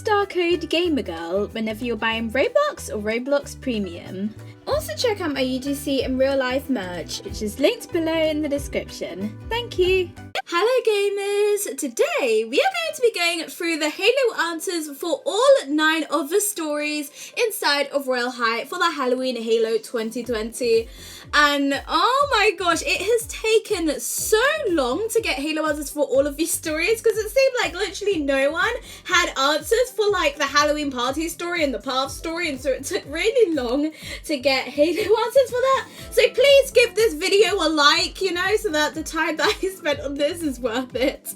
star code ImaGamerGirl whenever you're buying Roblox or Roblox Premium. Also check out my UGC and real life merch, which is linked below in the description. Thank you! Hello gamers! Today we are going to be going through the Halo answers for all 9 of the stories inside of Royale High for the Halloween Halo 2020. And oh my gosh, it has taken so long to get Halo answers for all of these stories because it seemed like literally no one had answers for like the Halloween party story and the path story, and so it took really long to get Halo answers for that. So please give this video a like, you know, so that the time that I spent on this is worth it.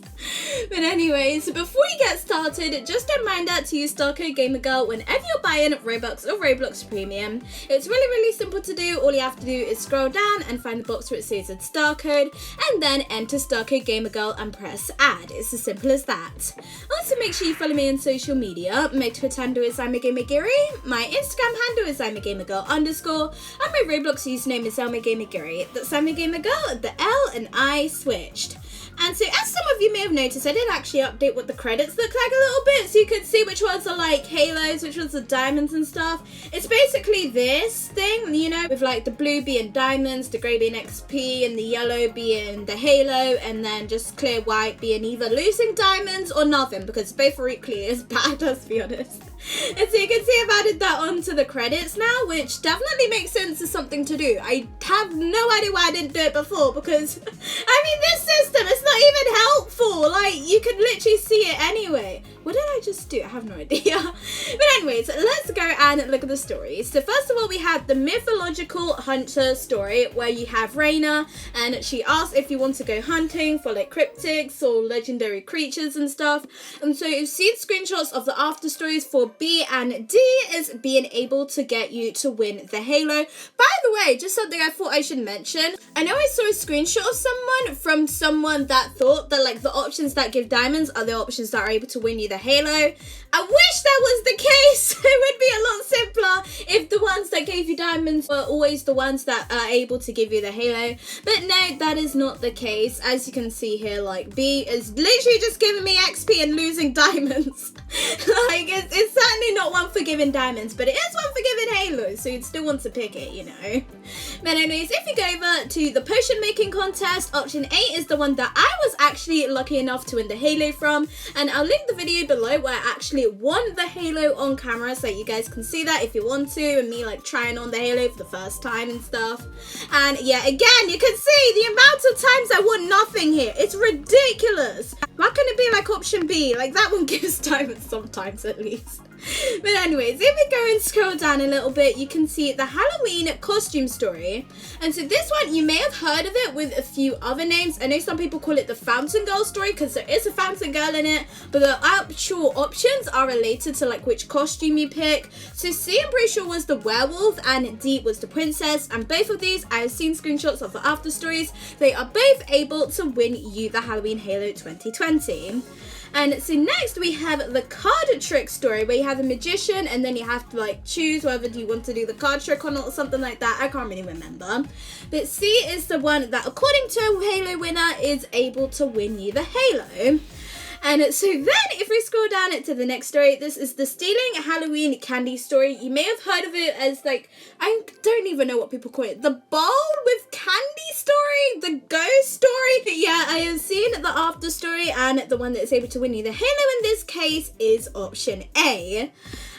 But anyways, before we get started, just a reminder to use star code ImaGamerGirl whenever you're buying Robux or Roblox Premium. It's really simple to do. All you have to do is scroll down and find the box where it says its star code, and then enter star code ImaGamerGirl and press add. It's as simple as that. Also make sure you follow me on social media. My Twitter handle is ImaGamerGirl, my Instagram handle is ImaGamerGirl_, and my Roblox username is ImaGamerGirl. That's ImaGamerGirl, the L and I switched. And so as some of you may have noticed, I did actually update what the credits look like a little bit, so you could see which ones are like halos, which ones are diamonds and stuff. It's basically this thing, you know, with like the blue being diamonds, the grey being XP, and the yellow being the halo, and then just clear white being either losing diamonds or nothing, because both are equally as bad, let's be honest. And so you can see I've added that onto the credits now, which definitely makes sense as something to do. I have no idea why I didn't do it before, because, I mean, this system, it's not even helpful. Like, you could literally see it anyway. What did I just do? I have no idea. But anyways, let's go and look at the stories. So first of all, we have the mythological hunter story, where you have Raina, and she asks if you want to go hunting for like cryptids or legendary creatures and stuff. And so you've seen screenshots of the after stories for B, and D is being able to get you to win the Halo. By the way, just something I thought I should mention. I know I saw a screenshot of someone that thought that like the options that give diamonds are the options that are able to win you the Halo. I wish that was the case. It would be a lot simpler if the ones that gave you diamonds were always the ones that are able to give you the Halo. But no, that is not the case. As you can see here, like B is literally just giving me XP and losing diamonds. Like it's certainly not one for giving diamonds, but it is one for giving halos, so you'd still want to pick it, you know. But anyways, if you go over to the potion making contest, option 8 is the one that I was actually lucky enough to win the Halo from, and I'll link the video below where I actually won the Halo on camera, so you guys can see that if you want to, and me like trying on the Halo for the first time and stuff. And yeah, again, you can see the amount of times I won nothing here. It's ridiculous. Why couldn't it be like option B? Like that one gives diamonds sometimes at least. But anyways, if we go and scroll down a little bit, you can see the Halloween costume story. And so this one, you may have heard of it with a few other names. I know some people call it the Fountain Girl story because there is a fountain girl in it, but the actual options are related to like which costume you pick. So C, I'm pretty sure, was the werewolf, and D was the princess, and both of these I have seen screenshots of the after stories. They are both able to win you the Halloween Halo 2020. And so next we have the card trick story, where you have a magician and then you have to like choose whether you want to do the card trick or not, or something like that. I can't really remember. But C is the one that, according to a Halo winner, is able to win you the Halo. And so then if we scroll down to the next story, this is the stealing Halloween candy story. You may have heard of it as like, I don't even know what people call it, the bowl with candy story, the ghost story. But yeah, I have seen the after story, and the one that is able to win you the Halo in this case is option A.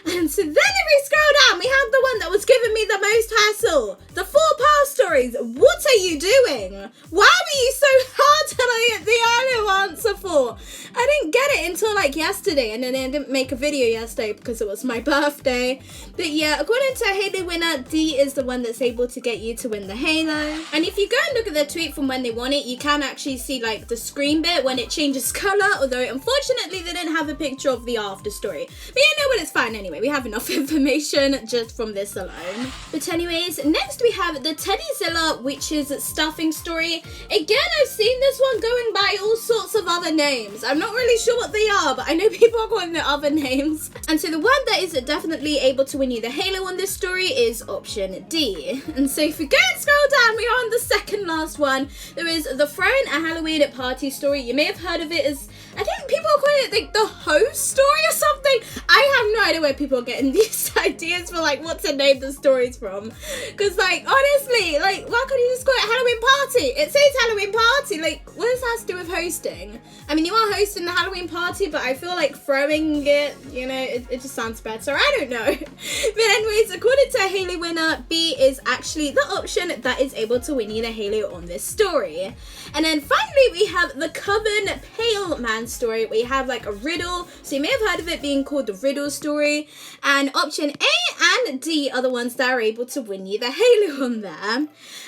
And so then if we scroll down, we have the one that was giving me the most hassle. The 4 past stories. What are you doing? Why were you so hard to get the Halo answer for? I didn't get it until like yesterday, and then I didn't make a video yesterday because it was my birthday. But yeah, according to a Halo winner, D is the one that's able to get you to win the Halo. And if you go and look at their tweet from when they won it, you can actually see like the screen bit when it changes color, although unfortunately they didn't have a picture of the after story. But you know what, it's fine anyway. We have enough information just from this alone. But anyways, next we have the Teddyzilla Witches Stuffing story. Again, I've seen this one going by all sorts of other names. I'm not really sure what they are, but I know people are calling it other names. And so the one that is definitely able to win you the Halo on this story is option D. And so if we go and scroll down, we are on the second last one. There is the Throne a Halloween Party story. You may have heard of it as, I think people are calling it like the host story or something. I I know where people are getting these ideas for like what to name the stories from. Because like, honestly, like, why can't you just call it Halloween party? It says Halloween party. Like, what does that have to do with hosting? I mean, you are hosting the Halloween party, but I feel like throwing it, you know, it just sounds better. I don't know. But anyways, according to a Halo winner, B is actually the option that is able to win you the Halo on this story. And then finally, we have the Coven Pale Man story, where you have like a riddle. So you may have heard of it being called the riddle story. And option A and D are the ones that are able to win you the Halo on there.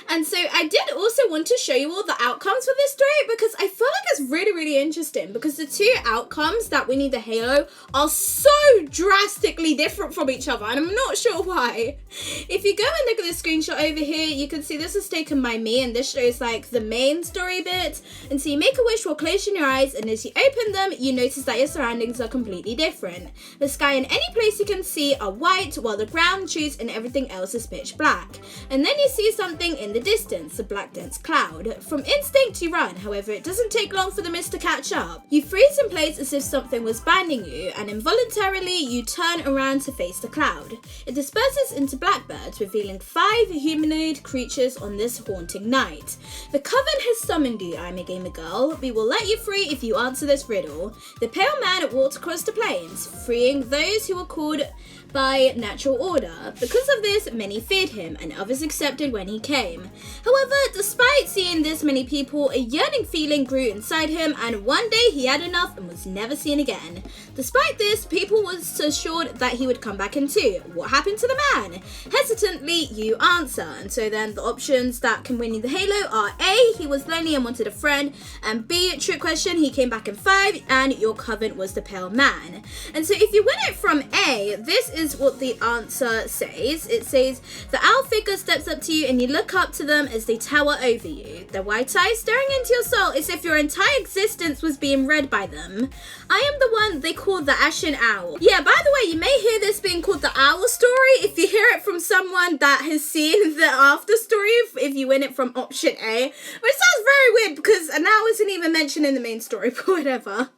And so I did also want to show you all the outcomes for this story, because I feel like it's really, really interesting, because the two outcomes that win you the Halo are so drastically different from each other, and I'm not sure why. If you go and look at the screenshot over here, you can see this is taken by me, and this shows like the main story bit. And so you make a wish while closing your eyes, and as you open them, you notice that your surroundings are completely different. The sky and any place you can see are white, while the ground, trees, and everything else is pitch black. And then you see something in the distance, a black dense cloud. From instinct you run, however it doesn't take long for the mist to catch up. You freeze in place as if something was binding you, and involuntarily you turn around to face the cloud. It disperses into blackbirds, revealing 5 humanoid creatures on this haunting night. The Coven has summoned you, ImaGamerGirl. We will let you free if you answer this riddle. The pale man walked across the plains, freeing those who were called by natural order. Because of this, many feared him, and others accepted when he came. However, despite seeing this many people, a yearning feeling grew inside him, and one day he had enough and was never seen again. Despite this, people was assured that he would come back in too. What happened to the man? Hesitantly, you answer. And so then the options that can win you the Halo are A, he was lonely and wanted a friend, and B, trick question, he came back in 5, and your Coven was the pale man. And so if you win it from A, this is what the answer says. It says, the owl figure steps up to you and you look up to them as they tower over you. Their white eyes staring into your soul as if your entire existence was being read by them. I am the one they call the Ashen Owl. Yeah, by the way, you may hear this being called the Owl story if you hear it from someone that has seen the after story, if you win it from option A, which sounds very weird because an owl isn't even mentioned in the main story, but whatever.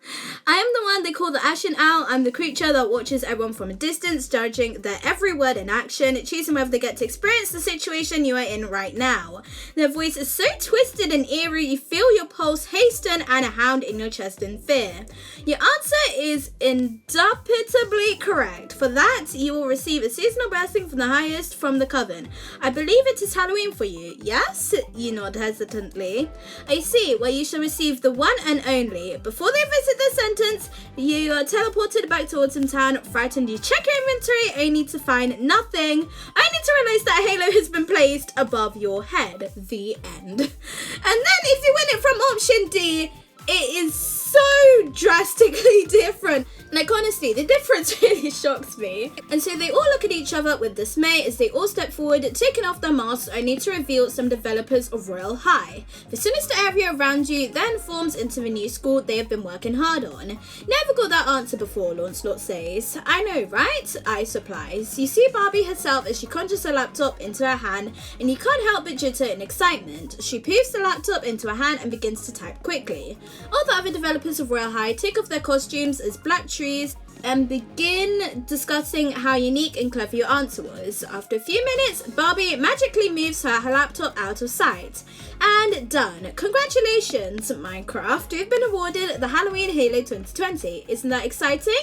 I am the one they call the Ashen Owl. I'm the creature that watches everyone from a distance, judging their every word and action, choosing whether they get to experience the situation you are in right now. Their voice is so twisted and eerie, you feel your pulse hasten and a hound in your chest in fear. Your answer is indubitably correct. For that, you will receive a seasonal blessing from the highest from the Coven. I believe it is Halloween for you. Yes? You nod hesitantly. I see, where you shall receive the one and only. Before they visit the sentence, you are teleported back to Autumn Town, frightened you check your inventory only to find nothing, only to realize that a halo has been placed above your head. The end. And then if you win it from option D, it is so drastically different. Like, honestly, the difference really shocks me. And so they all look at each other with dismay as they all step forward, taking off their masks only to reveal some developers of Royale High. The sinister area around you then forms into the new school they have been working hard on. Never got that answer before, Lancelot says. I know, right? I supplies. You see Barbie herself as she conjures her laptop into her hand, and you can't help but jitter in excitement. She poofs the laptop into her hand and begins to type quickly. All the other developers of Royale High take off their costumes as black trees and begin discussing how unique and clever your answer was. After a few minutes, Barbie magically moves her laptop out of sight. And done. Congratulations, Minecraft. You've been awarded the Halloween Halo 2020. Isn't that exciting?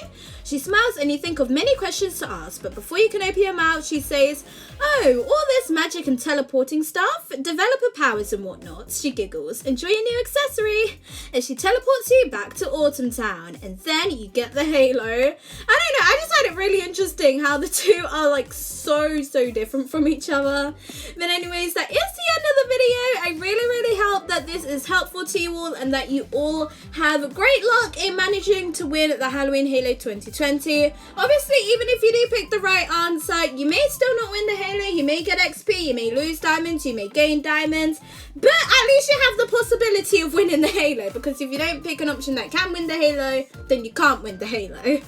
She smiles and you think of many questions to ask, but before you can open your mouth, she says, oh, all this magic and teleporting stuff? Developer powers and whatnot. She giggles. Enjoy your new accessory. And she teleports you back to Autumn Town. And then you get the Halo. I don't know, I just find it really interesting how the two are like so different from each other. But anyways, that is the end of the video. I really hope that this is helpful to you all and that you all have great luck in managing to win the Halloween Halo 2020. Obviously, even if you do pick the right answer, you may still not win the Halo. You may get XP, you may lose diamonds, you may gain diamonds, but at least you have the possibility of winning the Halo, because if you don't pick an option that can win the Halo, then you can't win the Halo.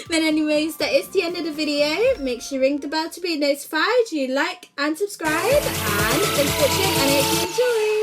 But anyways, that is the end of the video. Make sure you ring the bell to be notified, you like and subscribe, and thanks for watching, and I hope you enjoy.